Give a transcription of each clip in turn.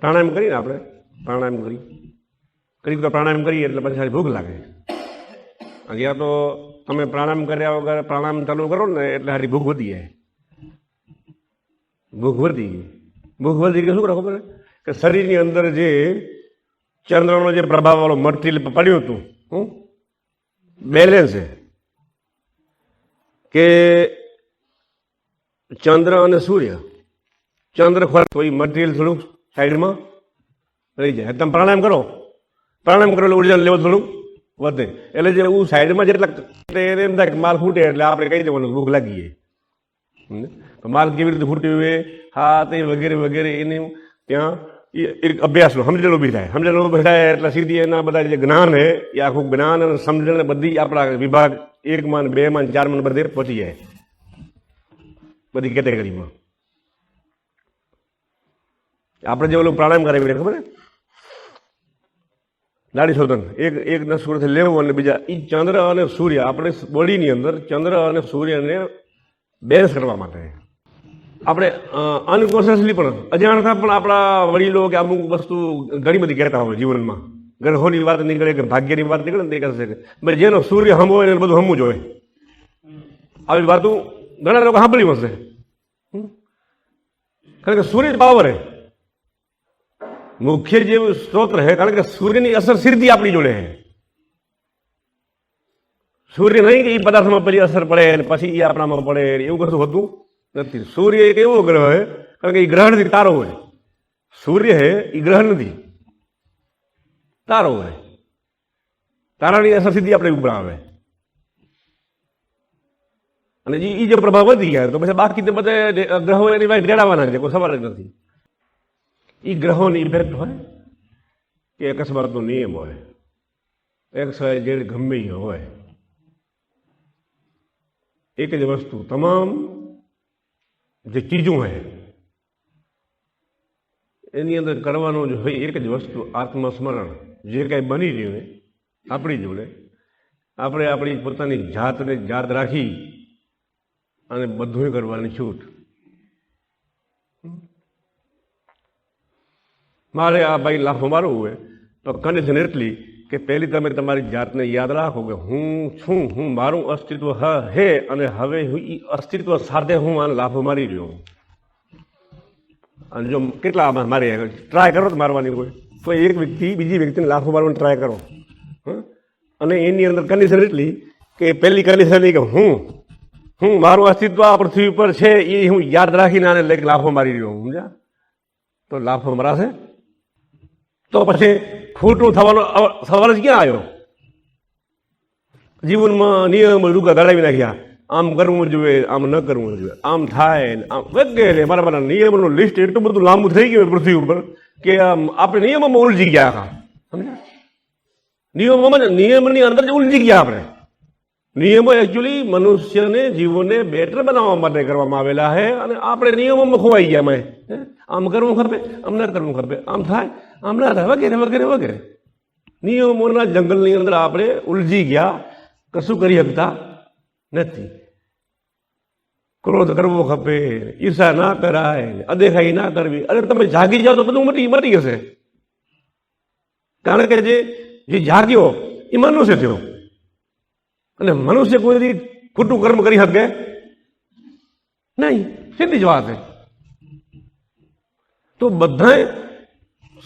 પ્રાણાયામ કરીને આપણે પ્રાણાયામ કરી તો પ્રાણાયામ કરીએ એટલે પછી સારી ભૂખ લાગે. અહીંયા તો તમે પ્રાણાયામ કર્યા વગર પ્રાણાયામ ચાલુ કરો ને એટલે સારી ભૂખ વધી જાય. ભૂખ વધી કે શું કરો ખબર કે શરીરની અંદર જે ચંદ્રનો જે પ્રભાવ વાળો મટીરિયલ પડ્યું હતું બેલેન્સ છે કે ચંદ્ર અને સૂર્ય ચંદ્ર ખોરાક તો એ મટીરિયલ થોડુંક સાઈડમાં રહી જાય. તમે પ્રાણાયામ કરો એટલે ઉર્જા લેવલ થોડુંક વધે એટલે જે સાઈડમાં જેટલા એમ થાય કે માલ ફૂટે એટલે આપણે કહી દેવાનું ભૂખ લાગી જાય. તો માલ કેવી રીતે ફૂટ્યું હોય હા તે વગેરે વગેરે એને ત્યાં અભ્યાસનો સમજણ ઊભી થાય એટલે સીધી એના બધા જે જ્ઞાન છે એ આખું જ્ઞાન અને સમજણ બધી આપણા વિભાગ 1 માં 2 માં 4 માં બધે પહોંચી જાય બધી કેટેગરીમાં. આપણે જે ઓલું પ્રાણાયામ કરાવી ખબર દાઢી શોધન એક નસુરથી લેવું અને બીજા એ ચંદ્ર અને સૂર્ય આપણે બોડીની અંદર ચંદ્ર અને સૂર્યને બેલેન્સ કરવા માટે આપણે અનકોન્શિયસલી પણ અજાણતા પણ આપણા વડીલો કે અમુક વસ્તુ ઘણી બધી કહેતા હોય જીવનમાં. ગ્રહોની વાત નીકળે કે ભાગ્યની વાત નીકળે ને તે કહેશે કે જેનો સૂર્ય હમવો હોય એને બધું હમવું જ હોય. આવી વાતો ઘણા લોકો સાંભળી હશે કારણ કે સૂર્ય પાવર હે મુખ્ય જે સ્ત્રોત છે કારણ કે સૂર્યની અસર સીધી આપણી જોડે છે. સૂર્ય નહીં કે એ પદાર્થમાં પેલી અસર પડે અને પછી એ આપણામાં પડે એવું કશું હોતું નથી. સૂર્ય એક એવો ગ્રહ છે કારણ કે એ ગ્રહ નથી તારો હોય. સૂર્ય છે એ ગ્રહ નથી તારો હોય. તારાની અસર સીધી આપણે ઉપર આવે અને એ જે પ્રભાવ વધી ગયા તો પછી બાકી બધા ગ્રહો એની વાય રેડાવાના છે કોઈ સવાલ જ નથી. એ ગ્રહોની ઇફેક્ટ હોય કે અકસ્માતનો નિયમ હોય XYZ ગમે એ હોય એક જ વસ્તુ તમામ જે ચીજો હોય એની અંદર કરવાનું જ હોય એક જ વસ્તુ આત્મસ્મરણ. જે કાંઈ બની રહ્યું હોય આપણી જોડે આપણે આપણી પોતાની જાતને યાદ રાખી અને બધું કરવાની છૂટ. મારે આ ભાઈ લાફો મારવું હોય તો કન્ડિશન એટલી કે પહેલી તમે તમારી જાતને યાદ રાખો કે હું છું, હું મારું અસ્તિત્વ હે અને હવે એ અસ્તિત્વ સાથે હું આને લાફો મારી રહ્યો હું. અને જો કેટલા મારી ટ્રાય કરો તો મારવાની હોય તો એક વ્યક્તિ બીજી વ્યક્તિને લાફો મારવાની ટ્રાય કરો અને એની અંદર કન્ડિશન એટલી કે પહેલી કન્ડિશન કે હું મારું અસ્તિત્વ આ પૃથ્વી પર છે એ હું યાદ રાખીને આને લઈને લાફો મારી રહ્યો હું. સમજ્યા? તો લાફો મરાશે તો પછી ખોટું થવાનો સવાલ જ ક્યાં આવ્યો? જીવનમાં નિયમ રૂકા દડાવી નાખ્યા. આમ કરવું જોઈએ, આમ ન કરવું જોઈએ, આમ થાય આમ વગેરે મારા નિયમોનું લિસ્ટ એટલું બધું લાંબુ થઈ ગયું પૃથ્વી ઉપર કે આપણે નિયમોમાં ઉલજી ગયા આખા. સમજ્યા? નિયમની અંદર જ ઉલજી ગયા આપણે. નિયમો એકચ્યુઅલી મનુષ્યને જીવોને બેટર બનાવવા માટે કરવામાં આવેલા છે અને આપણે નિયમોમાં ખોવાઈ ગયા. મેં આમ કરવું ખપે, આમ ના કરવું ખપે, આમ થાય આમ ના થાય વગેરે વગેરે વગેરે નિયમોના જંગલની અંદર આપણે ઉલજી ગયા. કશું કરી શકતા નથી. ક્રોધ કરવો ખપે, ઈર્ષા ના કરાય, અદેખાઈ ના કરવી. અરે તમે જાગી જાઓ તો બધું મટી જશે. કારણ કે જે જાગ્યો એ મનુષ્ય થયો અને મનુષ્ય કોઈ ખોટું કર્મ કરી શકે નહીં. સીધી જ વાત છે. તો બધા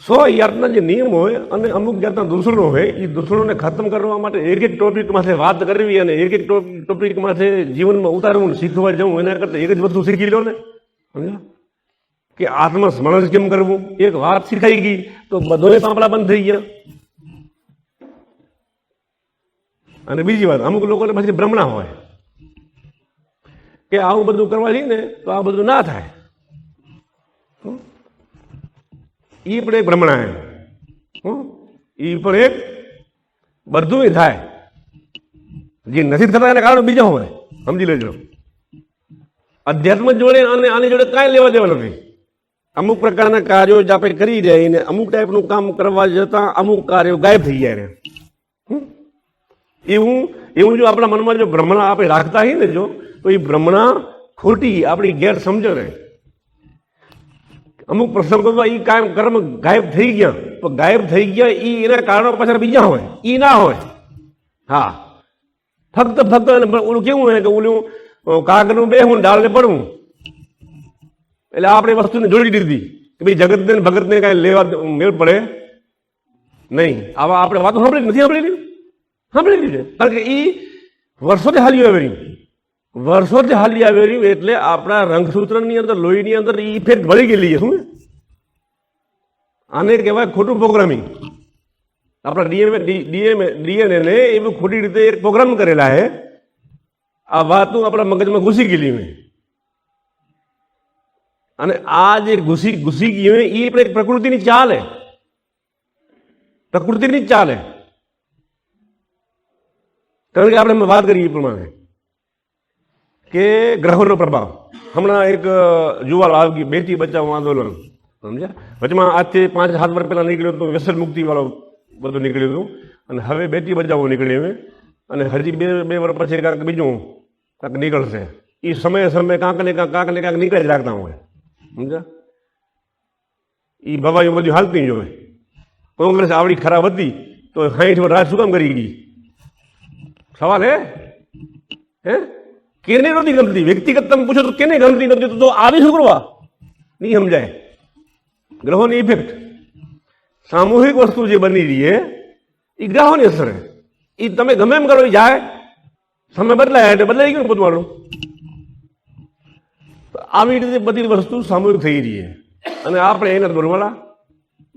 100 જાતના જે નિયમ હોય અને અમુક જાતના દૂષણો હોય એ દૂષણોને ખતમ કરવા માટે એક ટોપિકમાંથી વાત કરવી અને એક ટોપિકમાંથી જીવનમાં ઉતારવું શીખવા જવું એના કરતાં એક જ વસ્તુ શીખી લો ને. સમજ્યા? કે આત્મસ્મરણ કેમ કરવું એક વાત શીખાઈ ગઈ તો બધોને પાંપડા બંધ થઈ ગયા. અને બીજી વાત અમુક લોકોને પછી ભ્રમણા હોય કે આવું બધું કરવા જઈએ ને તો આ બધું ના થાય. એ પણ એક ભ્રમણા એ પણ એક બધું થાય જે નથી થતા એના કારણે બીજા હોય. સમજી લેજો. અધ્યાત્મ જોડે અને આની જોડે કાંઈ લેવા દેવા નથી. અમુક પ્રકારના કાર્યો જ આપણે કરી રહ્યા ને અમુક ટાઈપનું કામ કરવા જતા અમુક કાર્યો ગાયબ થઈ જાય. એવું જો આપણા મનમાં જો ભ્રમણા આપણે રાખતા હોઈએ ને જો તો એ ભ્રમણા ખોટી આપણી ગેરસમજણ અમુક પ્રસંગોમાં એ કાયમ કર્મ ગાયબ થઈ ગયા, તો ગાયબ થઈ ગયા એ એના કારણો પાછળ બીજા હોય, એ ના હોય. હા, ફક્ત ઓલું કેવું હોય કે ઓલું કાગનું બેહું ડાળને પડવું, એટલે આપણે વસ્તુને જોડી દીધી કે ભાઈ જગતને ભગતને કાંઈ લેવા મેળ પડે નહીં. આવા આપણે વાતો સાંભળી નથી સાંભળેલી છે, કારણ કે એ વર્ષોથી હાલી આવેલી, વર્ષોથી હાલી આવેલી, એટલે આપણા રંગસૂત્રની અંદર, લોહીની અંદર એ ઇફેક્ટ ભળી ગયેલી છે. શું આને કહેવાય ખોટું પ્રોગ્રામિંગ. આપણા ડીએનએ ને એવું ખોટી રીતે પ્રોગ્રામ કરેલા છે. આ વાતું આપણા મગજમાં ઘૂસી ગયેલી હોય, અને આ જે ઘૂસી ગઈ હોય એ પ્રકૃતિની ચાલ છે, પ્રકૃતિની જ ચાલ છે. કારણ કે આપણે વાત કરીએ એ પ્રમાણે કે ગ્રહોનો પ્રભાવ. હમણાં એક જુવાળ આવી ગઈ, બેટી બચાવો આંદોલન, સમજ્યા? વચમાં આજથી 5-7 વર્ષ પહેલા નીકળ્યો હતો વ્યસન મુક્તિ વાળો બધું નીકળ્યું હતું, અને હવે બેટી બચાવો નીકળી હવે, અને હજી બે વર્ષ પછી કાંઈક બીજું કાંઈક નીકળશે. એ સમયે કાંક ને કાંક નીકળે જ રાખતા હોય, સમજ્યા? એ ભવાઈઓ બધી હાલતી જ હોય. કોંગ્રેસ આવડી ખરાબ હતી તો 60 વર્ષ રાજ શું કામ કરી ગઈ? સવાલ હે કેને નથી ગમતી? વ્યક્તિગત તમે પૂછો તો કેને ગમતી નથી? તો આવી શું કરવા નહીં સમજાય. ગ્રહોની ઇફેક્ટ, સામૂહિક વસ્તુ જે બની રહી છે એ ગ્રહોની અસર છે. એ તમે ગમે એમ કરો એ જાય, સમય બદલાય એટલે બદલાઈ ગયું પોતવાળું. આવી રીતે બધી વસ્તુ સામૂહિક થઈ રહી છે, અને આપણે એના દોરવાળા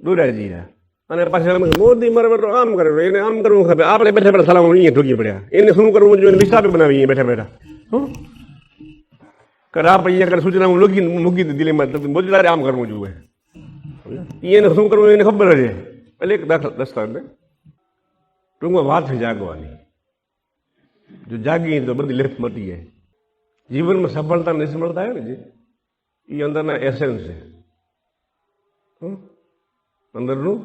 દોરાઈ જઈએ. અને પાછળ મોદી મારે આમ કરે, એને આમ કરવું ખબર, આપણે બેઠા બેઠા સલામ અહીંયા ઠોકી પડ્યા. એને શું કરવું જોઈએ? લિસ્ટાપે બનાવીએ બેઠા બેઠા. શું કરે? આપણે અહીંયા કરે સૂચના હું મૂકી દીધી દિલ્હીમાં, મોદી આમ કરવું જોઈએ. એને શું કરવું એને ખબર છે. એટલે એક દસ્તાવેજ ટૂંકમાં વાત છે જાગવાની. જો જાગીએ તો બધી લેફ્ટ મટી જાય. જીવનમાં સફળતા નિષ્ફળતા આવે ને જે એ અંદરના એસેન્સ છે, અંદરનું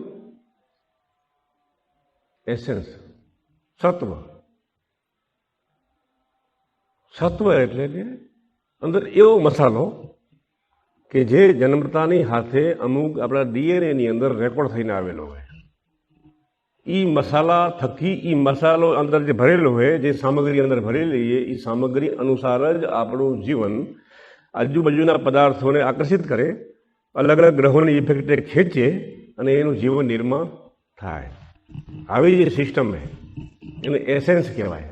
એસેન્સ, સત્વ. સત્વ એટલે કે અંદર એવો મસાલો કે જે જન્મતાની હાથે અમુક આપણા ડીએનએની અંદર રેકોર્ડ થઈને આવેલો હોય. એ મસાલા થકી, એ મસાલો અંદર જે ભરેલો હોય, જે સામગ્રી અંદર ભરેલી હોય, એ સામગ્રી અનુસાર જ આપણું જીવન આજુબાજુના પદાર્થોને આકર્ષિત કરે, અલગ અલગ ગ્રહોની ઇફેક્ટે ખેંચે, અને એનું જીવન નિર્માણ થાય. આવી જે સિસ્ટમ છે એને એસેન્સ કહેવાય,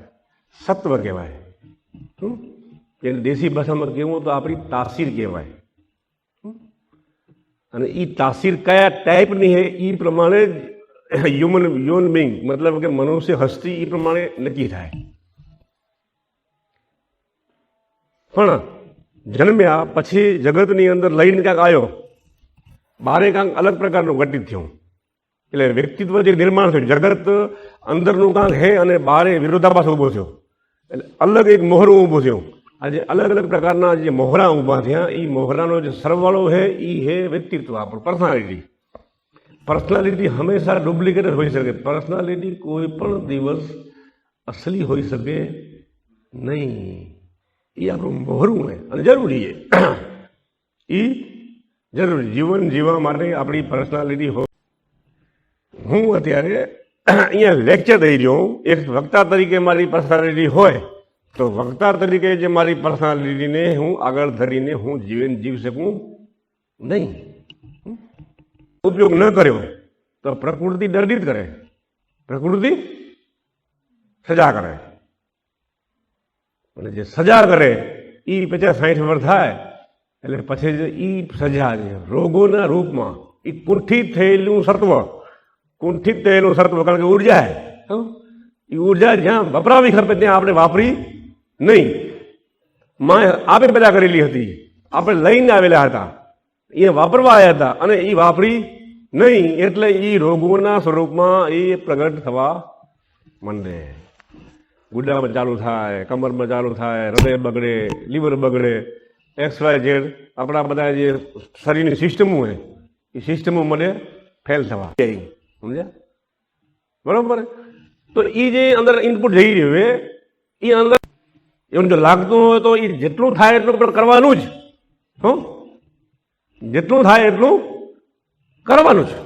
સત્વ કહેવાય. એને દેશી ભાષામાં કહેવું તો આપણી તાસીર કહેવાય. અને એ તાસીર કયા ટાઈપની છે એ પ્રમાણે હ્યુમન બિંગ, મતલબ કે મનુષ્ય હસ્તી એ પ્રમાણે નક્કી થાય. પણ જન્મ્યા પછી જગતની અંદર લઈને ક્યાંક આવ્યો, બારે કાંક અલગ પ્રકારનું ઘટિત થયું. એટલે વ્યક્તિત્વ જે નિર્માણ થયું, જગત અંદરનું કાંક હે અને બારે વિરોધાભાસ ઊભો થયો, એટલે અલગ એક મોહરું ઊભું થયું. આજે અલગ અલગ પ્રકારના જે મોહરા ઊભા થયા, એ મોહરાનો જે સરવાળો છે એ હે વ્યક્તિત્વ, આપણું પર્સનાલિટી. પર્સનાલિટી હંમેશા ડુપ્લિકેટ હોઈ શકે. પર્સનાલિટી કોઈ પણ દિવસ અસલી હોઈ શકે નહીં. એ આપણું મોહરું હોય અને જરૂરી છે. એ જરૂરી જીવન જીવવા માટે આપણી પર્સનાલિટી હોય. હું અત્યારે અહીંયા લેક્ચર દઈ રહ્યો હું, એક વક્તા તરીકે મારી પર્સનાલિટી હોય તો વક્તા તરીકે જે મારી પર્સનાલિટીને હું આગળ ધરીને હું જીવન જીવી શકું નહીં. ઉપયોગ ન કર્યો તો પ્રકૃતિ દંડિત કરે, પ્રકૃતિ સજા કરે, અને જે સજા કરે એ 50-60 વર્ષ થાય એટલે પછી એ સજા છે રોગોના રૂપમાં. એ કુંઠિત થયેલું સત્વ, કુંઠિત થયેલું સત્વ, કારણ કે ઉર્જા એ ઉર્જા જ્યાં વપરાવી ખપે ત્યાં આપણે વાપરી નહીં. આપે પેદા કરેલી હતી, આપણે લઈને આવેલા હતા, એ વાપરવા આવ્યા હતા, અને એ વાપરી નહીં, એટલે એ રોગોના સ્વરૂપમાં એ પ્રગટ થવા માંડે. ગુડામાં ચાલુ થાય, કમરમાં ચાલુ થાય, હૃદય બગડે, લીવર બગડે, XYZ આપણા બધા જે શરીરની સિસ્ટમો હોય એ સિસ્ટમો મને ફેલ થવા, સમજ્યા? બરોબર. તો એ જે અંદર ઇનપુટ જઈ રહ્યું હોય એ અંદર એવું જો લાગતું હોય તો એ જેટલું થાય એટલું પણ કરવાનું જ. જેટલું થાય એટલું કરવાનું છે.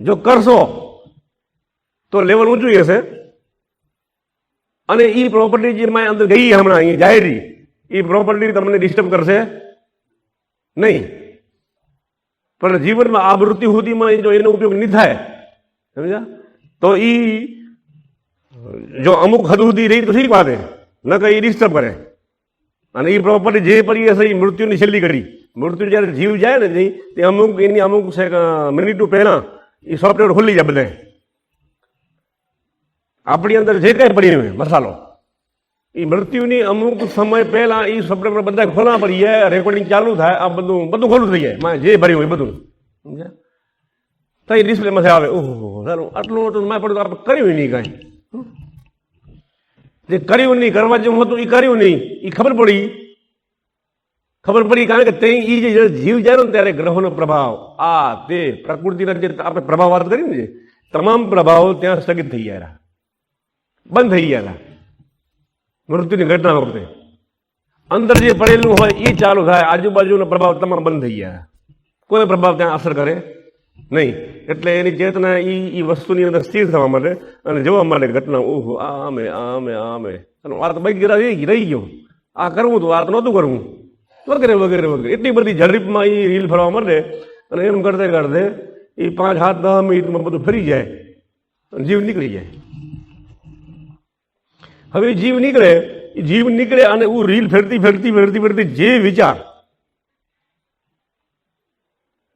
જો કરશો તો લેવલ ઊંચું હશે અને એ પ્રોપર્ટી જે મારી અંદર ગઈ હમણાં અહીંયા જાય રહી એ પ્રોપર્ટી તમને ડિસ્ટર્બ કરશે નહીં. પણ જીવનમાં આ મૃત્યુ સુધીમાં જો એનો ઉપયોગ નહીં થાય સમજ્યા તો એ જો અમુક હદ સુધી રહી તો ઠીક વાત ન કે એ ડિસ્ટર્બ કરે. અને એ પ્રોપર્ટી જે પડી હશે એ મૃત્યુની છેલ્લી કરી. મૃત્યુ જ્યારે જીવ જાય ને તે અમુક એની અમુક મિનિટો પહેલા એ સોફ્ટવેર ખુલી જાય બધે. આપણી અંદર જે કંઈ પડી હોય મસાલો એ મૃત્યુની અમુક સમય પહેલા એ સોફ્ટવેર બધા ખોલવા પડી જાય, રેકોર્ડિંગ ચાલુ થાય, આ બધું ખોલું થઈ જાય જે ભર્યું હોય બધું સમજ્યા. તો એ ડિસ્પ્લેમાં આવે ઓહો સારું આટલું હતું મારે પડ્યું આપણે કર્યું નહીં કાંઈ. જે કર્યું નહીં કરવા જેવું હતું એ કર્યું નહીં એ ખબર પડી કારણ કે તે એ જે જીવ જાય ને ત્યારે ગ્રહોનો પ્રભાવ આ તે પ્રકૃતિના જે આપણે પ્રભાવ વાત કરી ને તમામ પ્રભાવો ત્યાં સ્થગિત થઈ ગયા, બંધ થઈ ગયા. મૃત્યુની ઘટના વખતે અંદર જે પડેલું હોય એ ચાલુ થાય, આજુબાજુનો પ્રભાવ તમામ બંધ થઈ ગયા, કોઈ પ્રભાવ ત્યાં અસર કરે નહીં. એટલે એની ચેતના એ વસ્તુની અંદર સ્થિર થવા માટે અને જોવા માટે ઘટના ઓહો આમે આમે આમે આ તો બાઈક રહી ગયો, આ કરવું હતું આ તો નહોતું કરવું વગેરે વગેરે વગેરે. એટલી બધી ઝડપમાં એ રીલ ફરવા માંડે અને એમ કરતે કરતે એ 5-7-10 મિનિટમાં બધું ફરી જાય અને જીવ નીકળી જાય. હવે જીવ નીકળે અને હું રીલ ફેરતી જે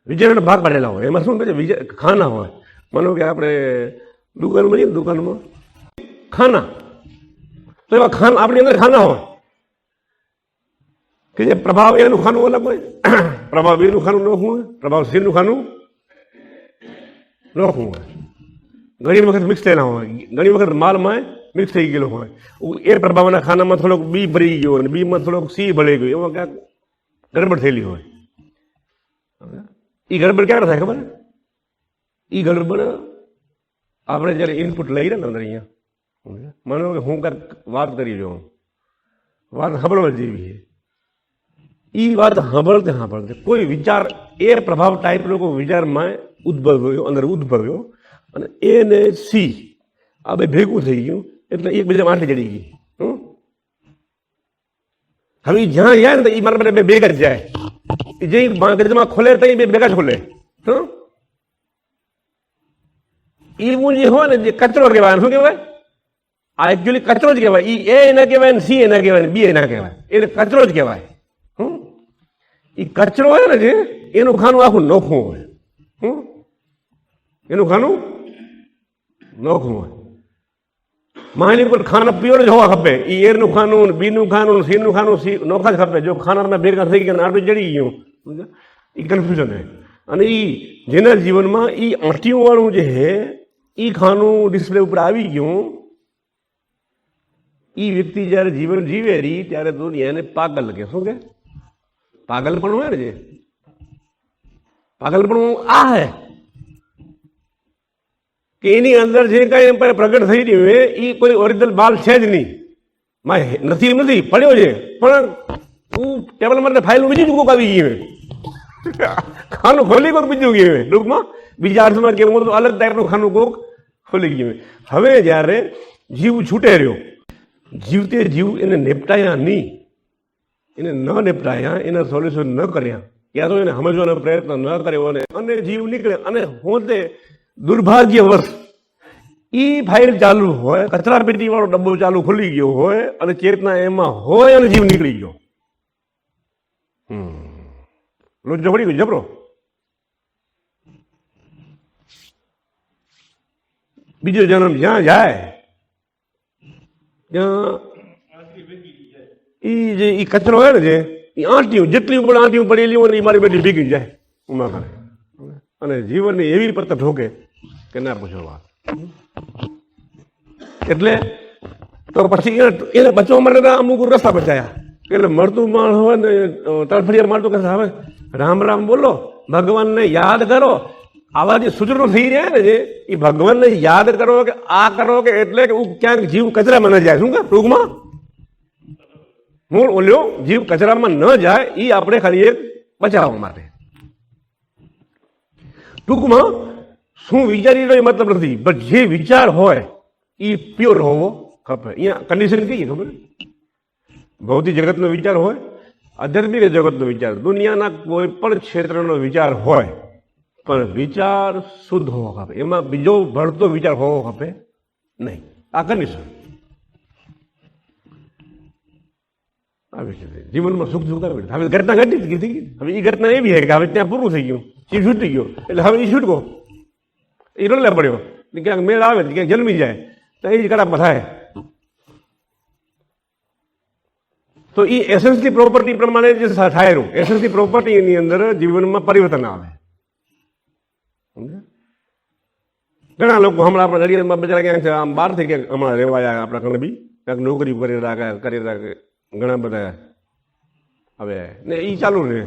વિચારના ભાગ પાડેલા હોય એમાં શું કહે છે ખાના હોય. માનો કે આપણે દુકાનમાં જઈએ દુકાનમાં ખાના તો એવા ખાના આપણી અંદર ખાના હોય કે જે પ્રભાવ એનું ખાનું અલગ હોય, પ્રભાવ બીનું ખાનું નોખું હોય, પ્રભાવ સીનું ખાનું નોખું હોય. ઘણી વખત મિક્સ થયેલા હોય, ઘણી વખત માલમાં મિક્સ થઈ ગયેલો હોય. એ પ્રભાવના ખાનામાં થોડોક બી ભરી ગયો અને બીમાં થોડોક સી ભળી ગયો, એમાં ક્યાંક ગડબડ થયેલી હોય. એ ગડબડ ક્યારે થાય ખબર? એ ગડબડ આપણે જ્યારે ઇનપુટ લઈએ ને અંદર અહીંયા માનો કે હું કાંઈક વાત કરી રહ્યો, વાત સાંભળવા જેવી છે, એ વાત સાંભળતે કોઈ વિચાર એ પ્રભાવ ટાઈપ લોકો વિચારમાં અંદર ઉદ્ભવ્યો અને એને સી આ બે ભેગું થઈ ગયું એટલે એકબીજા માટે ચડી ગઈ. હવે જ્યાં જાય ને તો એ મારા માટે બે ભેગા જ જાય, જે મગજમાં ખોલે તો એ બે ભેગા જ ખોલે. એવું જે હોય ને જે કચરો કહેવાય, શું કહેવાય? આ એકચ્યુઅલી કચરો જ કહેવાય. એ ના કહેવાય ને સી એ ના કહેવાય ને બી એ ના કહેવાય, એને કચરો જ કહેવાય. એ કચરો હોય ને જે એનું ખાનું આખું નોખું હોય, એનું ખાનું નોખું હોય. માની પર ખાના પ્યોર જ હોવા ખપે. એ એરનું ખાનું, બીનું ખાનું, સીનું ખાનું નોખા જ ખપે. જો ખાનામાં ભેગા થઈ ગયા આટલું ચડી ગયું એ કન્ફ્યુઝન છે. અને એ જેના જીવનમાં એ આંટીયું વાળું જે છે એ ખાનું ડિસ્પ્લે ઉપર આવી ગયું, એ વ્યક્તિ જ્યારે જીવન જીવે રહી ત્યારે દુનિયાને પાગલ કે શું કે પાગલપણું હોય ને જે પાગલપણું આ હે કે એની અંદર જે કાંઈ પ્રગટ થઈ રહ્યું હોય એ કોઈ ઓરિજિનલ બાલ છે જ નહીં. નથી પડ્યો છે પણ હું ટેબલ માટે ફાઇલ બીજી કોક આવી ગઈ હોય, ખાનું ખોલી કોક બીજું ગયું હોય. ટૂંકમાં બીજા અર્થમાં કેવું તો અલગ ટાઈપનું ખાનું કોક ખોલી ગયું હોય. હવે જ્યારે જીવ છૂટે રહ્યો, જીવતે જીવ એને નિપટાયા નહીં, એને ન નિપટાયા, એના સોલ્યુશન ન કર્યા, યા તો એને સમજવાનો પ્રયત્ન ન કર્યો અને જીવ નીકળે અને પોતે દુર્ભાગ્યવશ એ ફાઇલ ચાલુ હોય, કચરા પેટી વાળો ડબ્બો ચાલુ ખુલી ગયો હોય અને ચેતના એમાં હોય અને જીવ નીકળી ગયો. લોચો પડી ગયો જબરો. બીજો જન્મ જ્યાં જાય ત્યાં એ કચરો હોય ને જે એ આંટીયું જેટલી ઉપર આંટીયું પડેલી હોય ને એ મારી બેટી ભીગી જાય ઉમા કરે અને જીવનની એવી પત્તર ઠોકે કે ના પૂછો વાત. એટલે તો પછી એને બચવા માટે અમુક રસ્તા બચાયા. એટલે મળતું માણ હોય ને તરફડિયા મારતું કે હવે રામ રામ બોલો, ભગવાનને યાદ કરો. આવા જે સૂચનો થઈ રહ્યા ને જે એ ભગવાનને યાદ કરો કે આ કરો કે એટલે કે ક્યાંક જીવ કચરામાં ન જાય. શું કે ટૂંકમાં મૂળ ઓલ્યો જીવ કચરામાં ન જાય એ આપણે ખાલી એક બચાવવા માટે. ટૂંકમાં શું વિચારી રહ્યો એ મતલબ નથી, પણ જે વિચાર હોય એ પ્યોર હોવો ખપે. અહીંયા કન્ડિશન કહીએ ખબર, ભૌતિક જગતનો વિચાર હોય, આધ્યાત્મિક જગતનો વિચાર, દુનિયાના કોઈ પણ ક્ષેત્રનો વિચાર હોય, પણ વિચાર શુદ્ધ હોવો ખપે. એમાં બીજો ભળતો વિચાર હોવો ખપે નહીં. આ કન્ડિશન આવી છે. જીવનમાં સુખ દુઃખ આવે. હવે ઘટના ઘટી જ ગઈ, હવે એ ઘટના એવી છે કે હવે ત્યાં પૂરું થઈ ગયું, એ છૂટી ગયો, એટલે હવે એ છૂટકો એ રોલે પડ્યો, ક્યાંક મેળ આવે ક્યાંક જન્મી જાય તો એ જ કડાપમાં થાય. તો એ એસેન્સની પ્રોપર્ટી પ્રમાણે જે થાય રહ્યું, એસેન્સની પ્રોપર્ટીની અંદર જીવનમાં પરિવર્તન આવે. ઘણા લોકો હમણાં આપણા નડિયાદમાં બચારા ક્યાંક આમ બહારથી ક્યાંક હમણાં રહેવાયા, આપણા કણે બી ક્યાંક નોકરી કરી રહ્યા ઘણા બધા હવે ને એ ચાલુ રહે.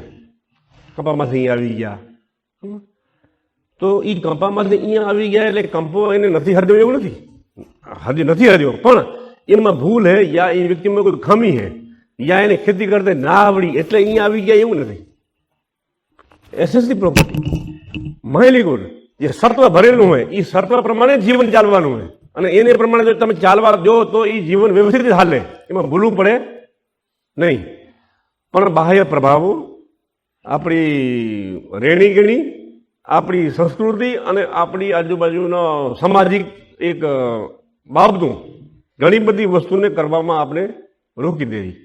કપામાંથી અહીંયા આવી ગયા, તો એ કંપામાંથી અહીંયા આવી ગયા એટલે કંપો એને નથી હરદ્યો એવું નથી, હજી નથી હર્યો, પણ એમાં ભૂલ હે યા એ વ્યક્તિમાં કોઈ ખામી હે યા એને ખેતી કરતા ના આવડી એટલે અહીંયા આવી ગયા એવું નથી. એસેન્સની પ્રોપર્ટી માયલીગુડ જે સત્વ ભરેલું હોય એ સત્વ પ્રમાણે જીવન ચાલવાનું હોય, અને એને પ્રમાણે જો તમે ચાલવા દો તો એ જીવન વ્યવસ્થિત હાલે, એમાં ભૂલવું પડે નહીં. પણ બાહ્ય પ્રભાવો, આપણી રહેણીકરણી, આપણી સંસ્કૃતિ અને આપણી આજુબાજુનો સામાજિક એક બાબતું ઘણી બધી વસ્તુને કરવામાં આપણે રોકી દેવી.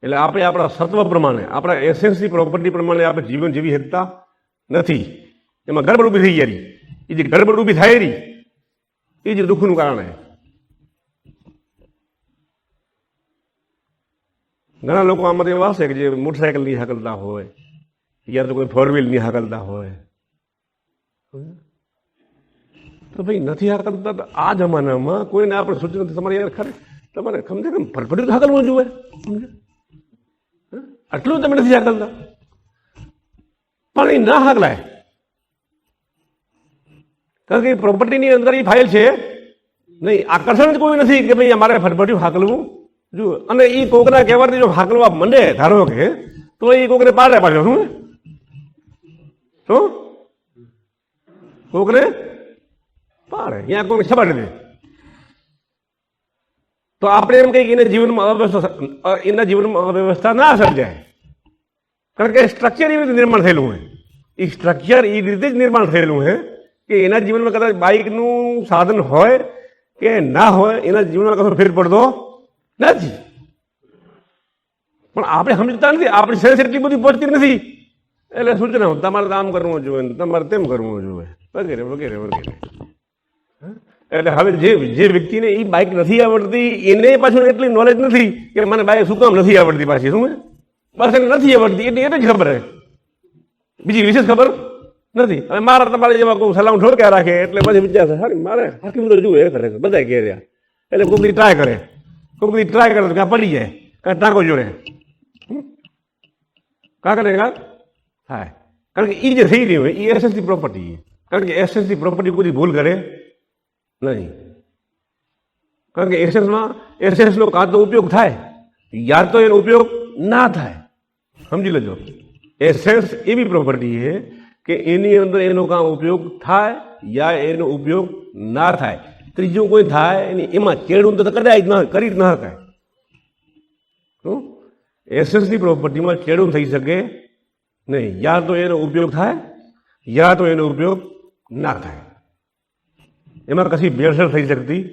એટલે આપણે આપણા સત્વ પ્રમાણે, આપણા એસેન્સની પ્રોપર્ટી પ્રમાણે આપણે જીવન જીવી શકતા નથી. એમાં ગડબડ ઊભી થઈ જાય, એ જે ગડબડ ઊભી થાય રહી એ જ દુઃખનું કારણ છે. ઘણા લોકો આમાંથી એવા હશે કે જે મોટરસાયકલ નહીં હાકલતા હોય, યા તો કોઈ ફોર વ્હીલ નહીં હાકલતા હોય, તો ભાઈ નથી હાકલતા તો આ જમાનામાં કોઈને આપણે સૂચન નથી, તમારે યાર ખરે તમારે કમસે કમ ફટફટી તો હાકલવું જોઈએ, આટલું તમે નથી હાકલતા. પણ એ ના હાકલાય, કારણ કે પ્રોપર્ટીની અંદર એ ફાઇલ છે નહીં. આકર્ષણ જ કોઈ નથી કે ભાઈ અમારે ફટફટી હાકલવું જુઓ, અને એ કોકના કહેવાથી જો હાકલવા માંડે ધારો કે તો એ કોકને પાડે પાડ્યો શું કોકને પાડે ત્યાં કોઈને છપાડી દે. તો આપણે એમ કહીએ કે એના જીવનમાં અવ્યવસ્થા ના સર્જાય, કારણ કે સ્ટ્રક્ચર એવી રીતે નિર્માણ થયેલું હોય, એ સ્ટ્રક્ચર એ રીતે જ નિર્માણ થયેલું હોય કે એના જીવનમાં કદાચ બાઇકનું સાધન હોય કે ના હોય એના જીવનમાં કશો ફેર પડતો નથી. પણ આપણે સમજતા નથી, આપણી સેન્સ એટલી બધી પહોંચતી નથી, એટલે સૂચના તમારે આમ કરવું જોઈએ, તમારે તેમ કરવું જોઈએ, વગેરે વગેરે વગેરે. એટલે હવે જે વ્યક્તિને એ બાઇક નથી આવડતી એને પાછું એટલી નોલેજ નથી કે મને બાઇક શું કામ નથી આવડતી, પાછી શું બસ એને નથી આવડતી એટલે જ ખબર હે, બીજી વિશેષ ખબર નથી. હવે મારા તમારે જેવા કોઈ સલામ ઠોક્યા રાખે એટલે પછી વિચારશે સારી મારે હાકી બધું જુએ ખરેખર બધા કહે રહ્યા, એટલે કોઈ બધી ટ્રાય કરે, કોઈ બધી ટ્રાય કરે તો કાં પડી જાય કાં ટાંકો જોડે કાં કરે કાં થાય. કારણ કે એ જે થઈ રહ્યું હોય એ એસેન્સની પ્રોપર્ટી, કારણ કે એસેન્સની પ્રોપર્ટી કોઈ ભૂલ કરે નહીં, કારણ કે એસેન્સનો કાં તો ઉપયોગ થાય યા તો એનો ઉપયોગ ના થાય. સમજી લેજો, એસેન્સ એવી પ્રોપર્ટી છે કે એની અંદર એનો કાં ઉપયોગ થાય યા એનો ઉપયોગ ના થાય, ત્રીજું કોઈ થાય એમાં ચેડું તો કદાચ કરી જ ન શકાય. એસેન્સની પ્રોપર્ટીમાં ચેડું થઈ શકે નહીં, યા તો એનો ઉપયોગ થાય યા તો એનો ઉપયોગ ના થાય, એમાં કશી ભેળસેળ થઈ શકતી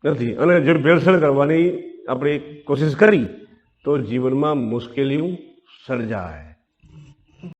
નથી. અને જો ભેળસેળ કરવાની આપણે કોશિશ કરી તો જીવનમાં મુશ્કેલીઓ સર્જાય.